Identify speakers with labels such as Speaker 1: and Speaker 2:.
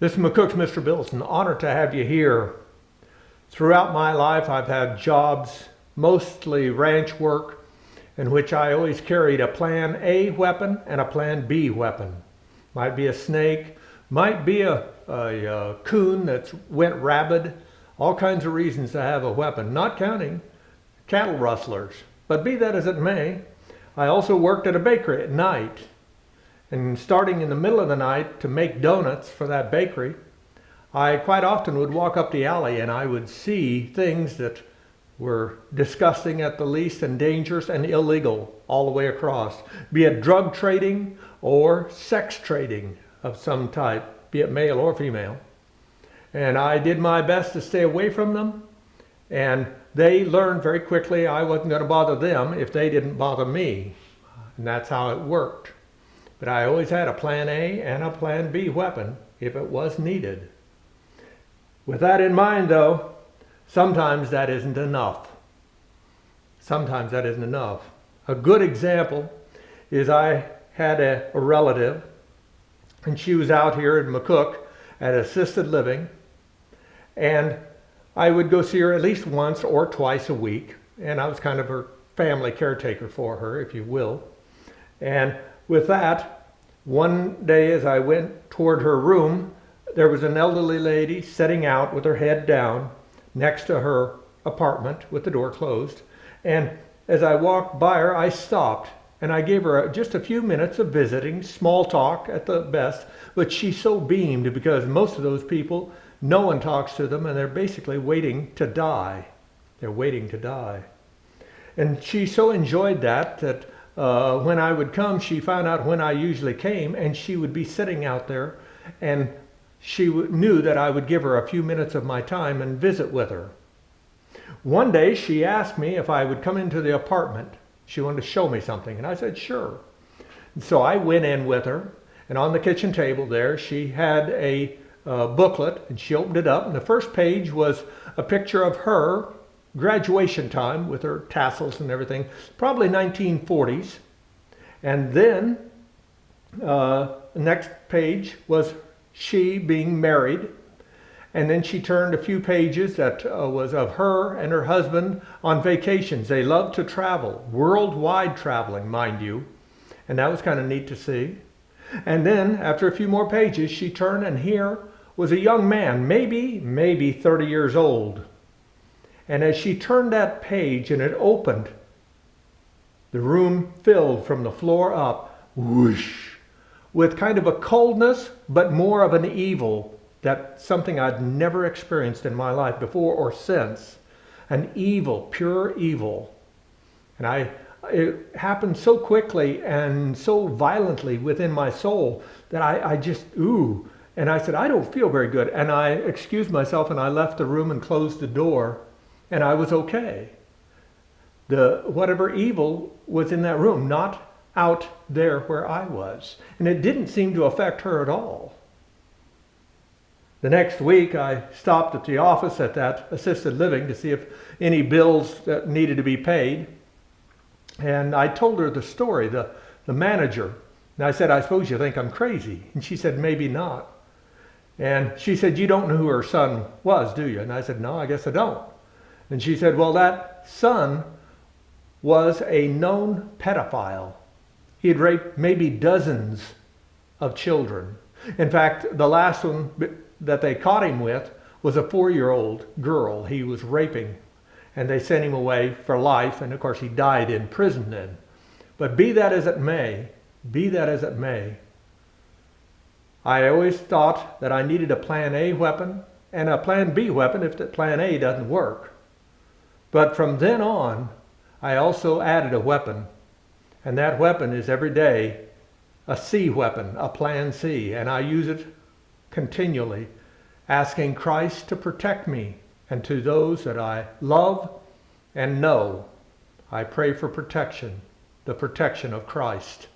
Speaker 1: This is McCook's Mr. Bill. It's an honor to have you here. Throughout my life, I've had jobs, mostly ranch work, in which I always carried a Plan A weapon and a Plan B weapon. Might be a snake, might be a coon that went rabid, all kinds of reasons to have a weapon, not counting cattle rustlers. But be that as it may, I also worked at a bakery at night. And starting in the middle of the night to make donuts for that bakery, I quite often would walk up the alley and I would see things that were disgusting at the least and dangerous and illegal all the way across, be it drug trading or sex trading of some type, be it male or female. And I did my best to stay away from them, and they learned very quickly I wasn't going to bother them if they didn't bother me. And that's how it worked. But I always had a Plan A and a Plan B weapon if it was needed. With that in mind, though, sometimes that isn't enough. Sometimes that isn't enough. A good example is I had a relative, and she was out here in McCook at assisted living, and I would go see her at least once or twice a week, and I was kind of her family caretaker for her, if you will. And with that, one day as I went toward her room, there was an elderly lady sitting out with her head down next to her apartment with the door closed. And as I walked by her, I stopped and I gave her just a few minutes of visiting, small talk at the best, but she so beamed because most of those people, no one talks to them and they're basically waiting to die. They're waiting to die. And she so enjoyed that when I would come, she found out when I usually came, and she would be sitting out there, and she knew that I would give her a few minutes of my time and visit with her. One day she asked me if I would come into the apartment. She wanted to show me something, and I said sure. And so I went in with her, and on the kitchen table there she had a booklet, and she opened it up, and the first page was a picture of her graduation time with her tassels and everything, probably 1940s. And then the next page was she being married. And then she turned a few pages that was of her and her husband on vacations. They loved to travel, worldwide traveling, mind you. And that was kind of neat to see. And then after a few more pages, she turned, and here was a young man, maybe 30 years old. And as she turned that page and it opened, the room filled from the floor up, whoosh, with kind of a coldness, but more of an evil, that something I'd never experienced in my life before or since. An evil, pure evil. And it happened so quickly and so violently within my soul that I just, ooh. And I said, I don't feel very good. And I excused myself and I left the room and closed the door. And I was okay. Whatever evil was in that room, not out there where I was. And it didn't seem to affect her at all. The next week I stopped at the office at that assisted living to see if any bills that needed to be paid. And I told her the story, the manager. And I said, I suppose you think I'm crazy. And she said, maybe not. And she said, you don't know who her son was, do you? And I said, no, I guess I don't. And she said, well, that son was a known pedophile. He had raped maybe dozens of children. In fact, the last one that they caught him with was a 4-year-old girl he was raping. And they sent him away for life. And of course, he died in prison then. But be that as it may, I always thought that I needed a Plan A weapon and a Plan B weapon if the Plan A doesn't work. But from then on, I also added a weapon, and that weapon is every day a C weapon, a Plan C, and I use it continually, asking Christ to protect me and to those that I love and know. I pray for protection, the protection of Christ.